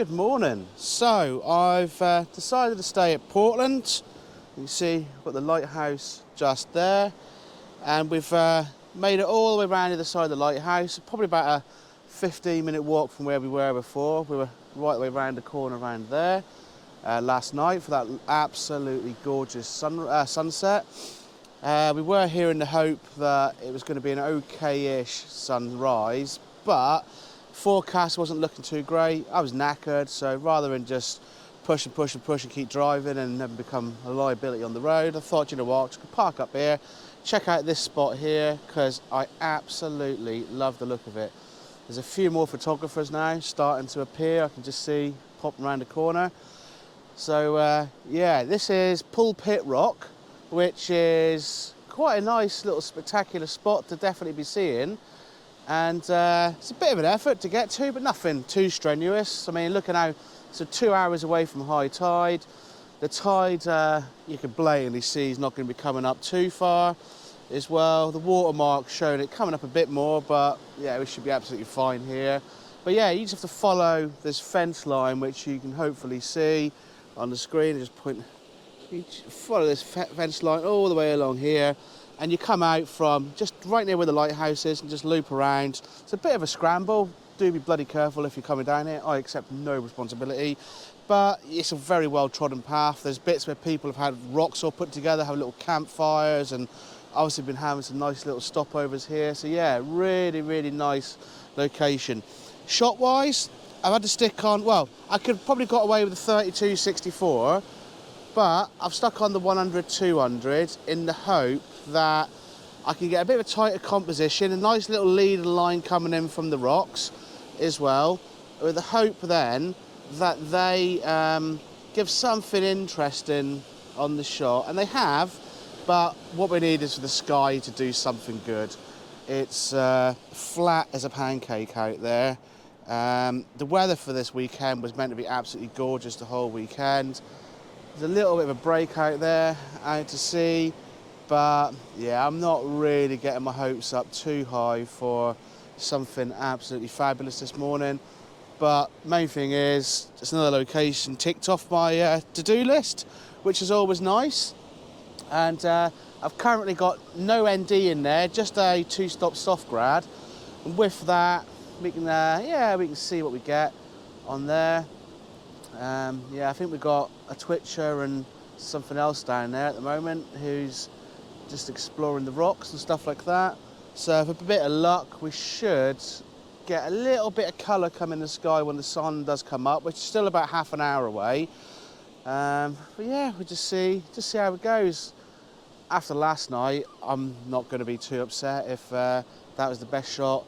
good morning. So I've decided to stay at Portland. You can see we've got the lighthouse just there, and we've made it all the way around the other side of the lighthouse. Probably about a 15-minute walk from where we were before. We were right the way around the corner around there last night for that absolutely gorgeous sunset. We were here in the hope that it was going to be an okay-ish sunrise, but forecast wasn't looking too great. I was knackered, so rather than just push and keep driving and never become a liability on the road, I thought, you know what, just park up here, check out this spot here, because I absolutely love the look of it. There's a few more photographers now starting to appear. I can just see popping around the corner. So yeah, this is Pulpit Rock, which is quite a nice little spectacular spot to definitely be seeing. And it's a bit of an effort to get to, but nothing too strenuous. I mean, look at how, so 2 hours away from high tide. The tide, you can blatantly see, is not going to be coming up too far as well. The watermark showing it coming up a bit more, but yeah, we should be absolutely fine here. But yeah, you just have to follow this fence line, which you can hopefully see on the screen. Just point, you follow this fence line all the way along here, and you come out from just right near where the lighthouse is and just loop around. It's a bit of a scramble. Do be bloody careful if you're coming down here. I accept no responsibility, but it's a very well trodden path. There's bits where people have had rocks all put together, have little campfires, and obviously been having some nice little stopovers here. So yeah, really, really nice location. Shot wise, I've had to stick on, well, I could probably got away with the 32-64, but I've stuck on the 100-200 in the hope that I can get a bit of a tighter composition, a nice little lead line coming in from the rocks as well, with the hope then that they give something interesting on the shot, and they have, but what we need is for the sky to do something good. It's flat as a pancake out there. The weather for this weekend was meant to be absolutely gorgeous the whole weekend. There's a little bit of a break out there out to sea, but yeah, I'm not really getting my hopes up too high for something absolutely fabulous this morning. But main thing is, it's another location ticked off my to-do list, which is always nice. And I've currently got no ND in there, just a 2-stop soft grad. And with that, we can we can see what we get on there. Yeah, I think we've got a twitcher and something else down there at the moment who's just exploring the rocks and stuff like that. So with a bit of luck, we should get a little bit of colour come in the sky when the sun does come up, which is still about half an hour away. But yeah, we'll just see how it goes. After last night, I'm not going to be too upset if that was the best shot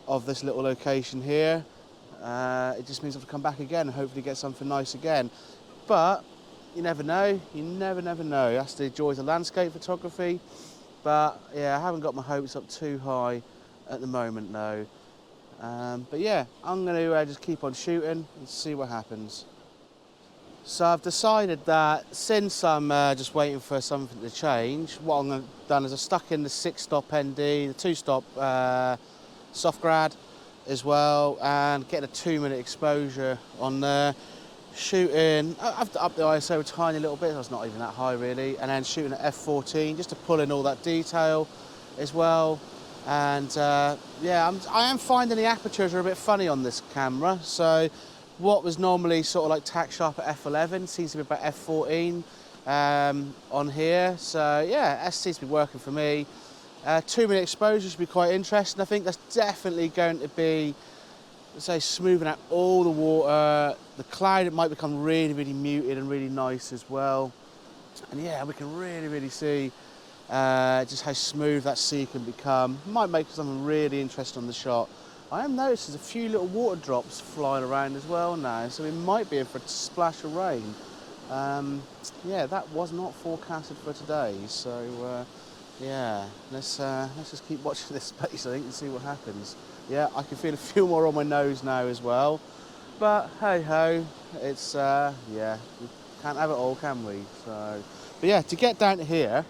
of this little location here. It just means I have to come back again and hopefully get something nice again. But you never know, you never know. That's the joys of landscape photography. But yeah, I haven't got my hopes up too high at the moment though. But yeah, I'm going to just keep on shooting and see what happens. So I've decided that since I'm just waiting for something to change, what I've done is I've stuck in the 6-stop ND, the 2-stop soft grad as well, and getting a 2-minute exposure on there. Shooting, I've upped the ISO a tiny little bit, that's not even that high really, and then shooting at f14 just to pull in all that detail as well. And yeah, I am finding the apertures are a bit funny on this camera. So what was normally sort of like tack sharp at f11 seems to be about f14 on here. So yeah, that seems to be working for me. 2-minute exposure should be quite interesting. I think that's definitely going to be, let's say, smoothing out all the water. The cloud, it might become really, really muted and really nice as well. And yeah, we can really, really see just how smooth that sea can become. Might make something really interesting on the shot. I have noticed there's a few little water drops flying around as well now, so we might be in for a splash of rain. Yeah, that was not forecasted for today, so yeah, let's just keep watching this space, I think, and see what happens. Yeah, I can feel a few more on my nose now as well, but hey ho, it's yeah, we can't have it all, can we? So, but yeah, to get down to here,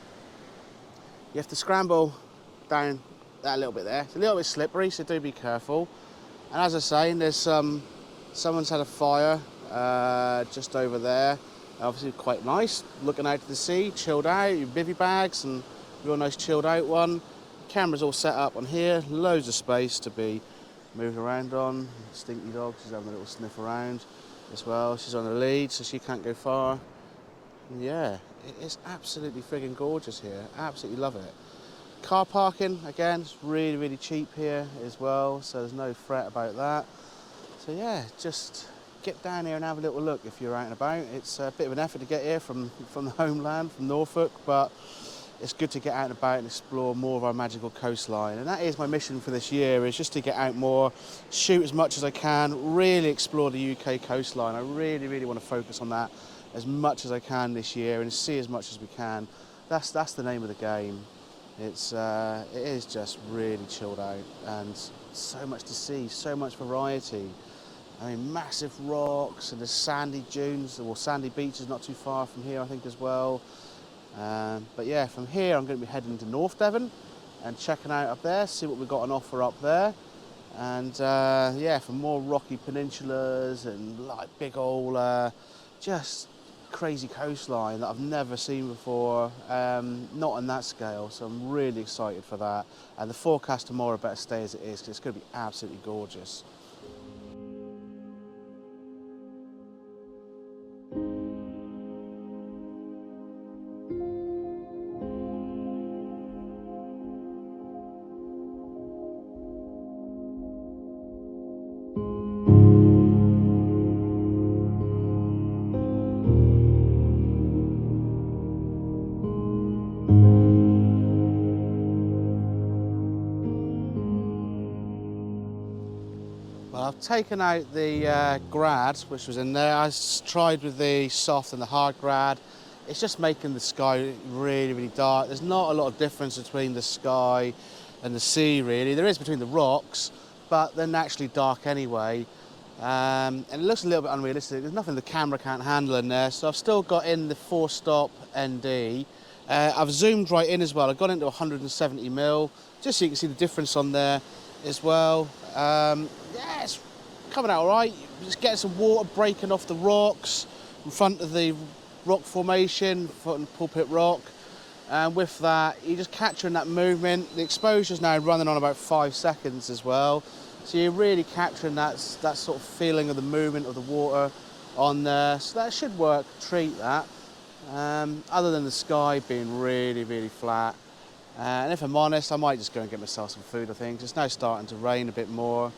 you have to scramble down that little bit there. It's a little bit slippery, so do be careful. And as I say, there's some Someone's had a fire just over there. Obviously quite nice, looking out to the sea, chilled out, your bivvy bags, and real nice chilled out one. Camera's all set up on here, loads of space to be moving around on. Stinky dog, she's having a little sniff around as well. She's on the lead, so she can't go far. And yeah, it's absolutely friggin' gorgeous here. Absolutely love it. Car parking, again, it's really, really cheap here as well, so there's no fret about that. So yeah, just get down here and have a little look if you're out and about. It's a bit of an effort to get here from the homeland, from Norfolk, but it's good to get out and about and explore more of our magical coastline. And that is my mission for this year, is just to get out more, shoot as much as I can, really explore the UK coastline. I really, really want to focus on that as much as I can this year and see as much as we can. That's the name of the game. It is just really chilled out and so much to see, so much variety. I mean, massive rocks, and there's sandy dunes, or sandy beaches not too far from here, I think, as well. But yeah, from here I'm going to be heading to North Devon and checking out up there, see what we've got on offer up there. And yeah, for more rocky peninsulas and like big old, just crazy coastline that I've never seen before, not on that scale, so I'm really excited for that. And the forecast tomorrow better stay as it is, because it's going to be absolutely gorgeous. Well, I've taken out the grad, which was in there. I tried with the soft and the hard grad. It's just making the sky really, really dark. There's not a lot of difference between the sky and the sea, really. There is between the rocks, but they're naturally dark anyway. And it looks a little bit unrealistic. There's nothing the camera can't handle in there. So I've still got in the 4-stop ND. I've zoomed right in as well. I've got into 170mm, just so you can see the difference on there as well. Yeah, it's coming out all right. Just getting some water breaking off the rocks in front of the rock formation, from Pulpit Rock. And with that, you're just capturing that movement. The exposure's now running on about 5 seconds as well. So you're really capturing that sort of feeling of the movement of the water on there. So that should work, treat that. Other than the sky being really, really flat. And if I'm honest, I might just go and get myself some food, I think. It's now starting to rain a bit more,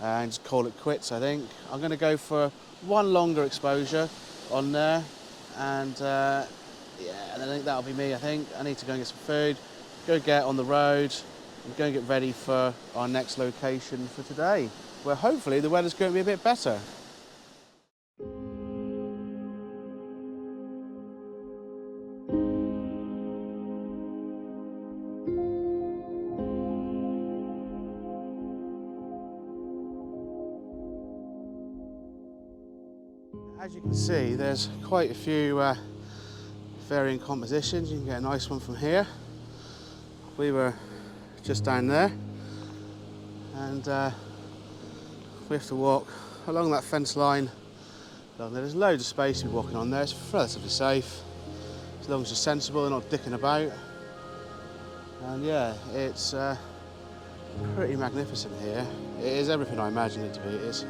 and just call it quits, I think. I'm going to go for one longer exposure on there, and yeah, and I think that'll be me, I think. I need to go and get some food, go get on the road, and go and get ready for our next location for today, where hopefully the weather's going to be a bit better. As you can see, there's quite a few varying compositions. You can get a nice one from here. We were just down there, and we have to walk along that fence line. There's loads of space to be walking on there. It's relatively safe, as long as you're sensible and not dicking about. And yeah, it's pretty magnificent here. It is everything I imagined it to be. It's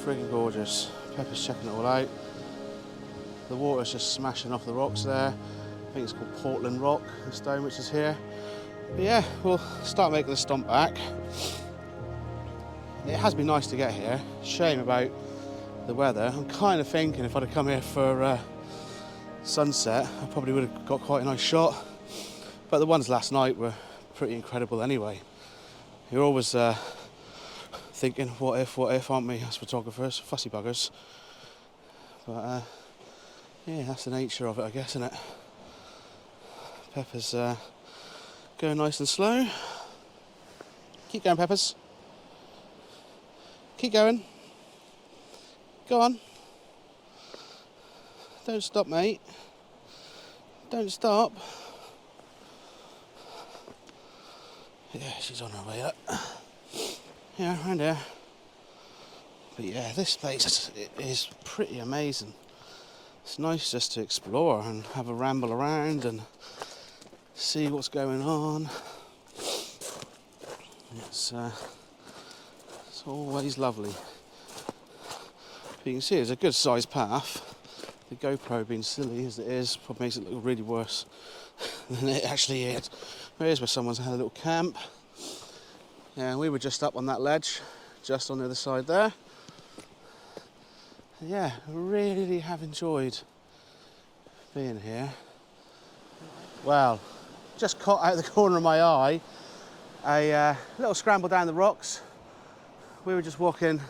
friggin' gorgeous. Pepper's checking it all out. The water's just smashing off the rocks there. I think it's called Portland Rock, the stone which is here. But yeah, we'll start making the stomp back. It has been nice to get here. Shame about the weather. I'm kind of thinking if I'd have come here for sunset, I probably would have got quite a nice shot. But the ones last night were pretty incredible anyway. You're always thinking, what if, aren't we, as photographers, fussy buggers. But yeah, that's the nature of it, I guess, isn't it? Pepper's going nice and slow. Keep going, Peppers. Keep going. Go on. Don't stop, mate. Don't stop. Yeah, she's on her way up. Yeah, around here. But yeah, this place is pretty amazing. It's nice just to explore and have a ramble around and see what's going on. It's always lovely. But you can see it's a good sized path. The GoPro being silly as it is probably makes it look really worse than it actually is. Here's where someone's had a little camp. Yeah, we were just up on that ledge, just on the other side there. Yeah, really have enjoyed being here. Well, just caught out the corner of my eye a little scramble down the rocks. We were just walking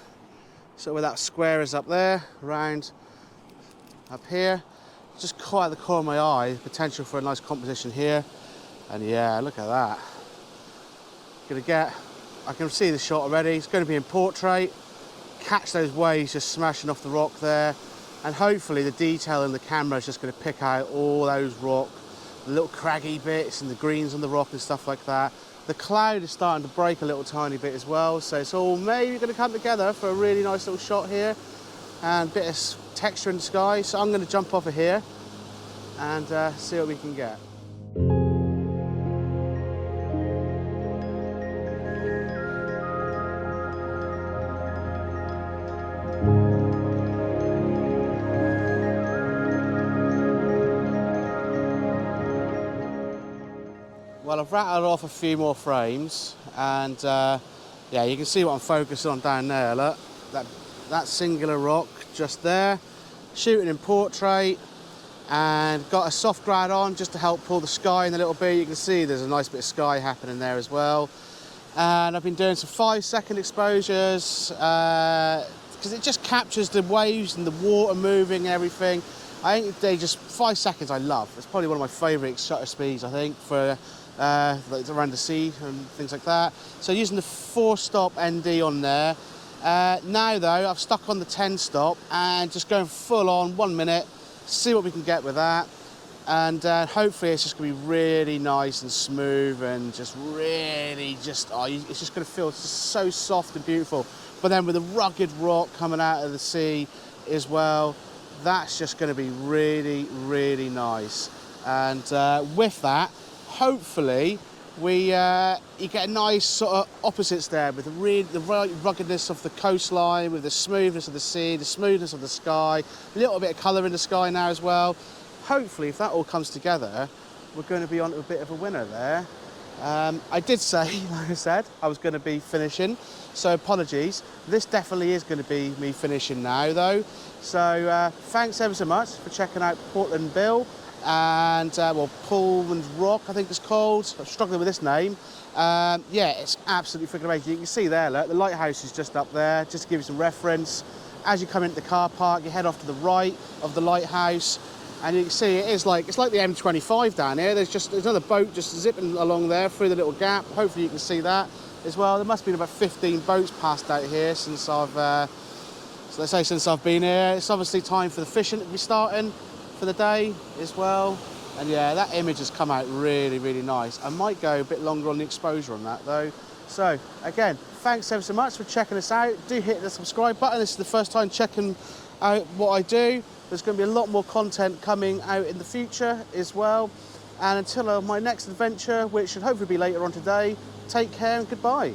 sort of where that square is up there, round up here. Just caught out the corner of my eye, potential for a nice composition here. And yeah, look at that. I can see the shot already. It's going to be in portrait. Catch those waves just smashing off the rock there, and hopefully the detail in the camera is just going to pick out all those rock, the little craggy bits and the greens on the rock and stuff like that. The cloud is starting to break a little tiny bit as well, so it's all maybe going to come together for a really nice little shot here and a bit of texture in the sky. So I'm going to jump off of here and see what we can get. Well, I've rattled off a few more frames, and yeah, you can see what I'm focusing on down there. Look, that singular rock just there, shooting in portrait, and got a soft grad on just to help pull the sky in a little bit. You can see there's a nice bit of sky happening there as well. And I've been doing some 5-second exposures because it just captures the waves and the water moving and everything. I think they just 5 seconds I love. It's probably one of my favourite shutter speeds, I think, for like around the sea and things like that. So using the 4-stop ND on there. Now though, I've stuck on the 10-stop and just going full on 1 minute, see what we can get with that. And hopefully it's just going to be really nice and smooth and just really just, it's just going to feel just so soft and beautiful. But then with the rugged rock coming out of the sea as well, that's just going to be really, really nice. And with that, hopefully you get a nice sort of opposites there with the right ruggedness of the coastline, with the smoothness of the sea, the smoothness of the sky, a little bit of colour in the sky now as well. Hopefully, if that all comes together, we're going to be on to a bit of a winner there. I did say, like I said, I was going to be finishing, so apologies. This definitely is going to be me finishing now, though. So thanks ever so much for checking out Portland Bill and, well, Portland Rock, I think it's called. I'm struggling with this name. Yeah, it's absolutely freaking amazing. You can see there, look, the lighthouse is just up there, just to give you some reference. As you come into the car park, you head off to the right of the lighthouse. And you can see it's like the M25 down here. There's another boat just zipping along there through the little gap. Hopefully you can see that as well. There must have been about 15 boats passed out here since I've been here. It's obviously time for the fishing to be starting for the day as well. And yeah, that image has come out really, really nice. I might go a bit longer on the exposure on that though. So again, thanks ever so much for checking us out. Do hit the subscribe button. This is the first time checking out what I do. There's going to be a lot more content coming out in the future as well. And until my next adventure, which should hopefully be later on today, take care and goodbye.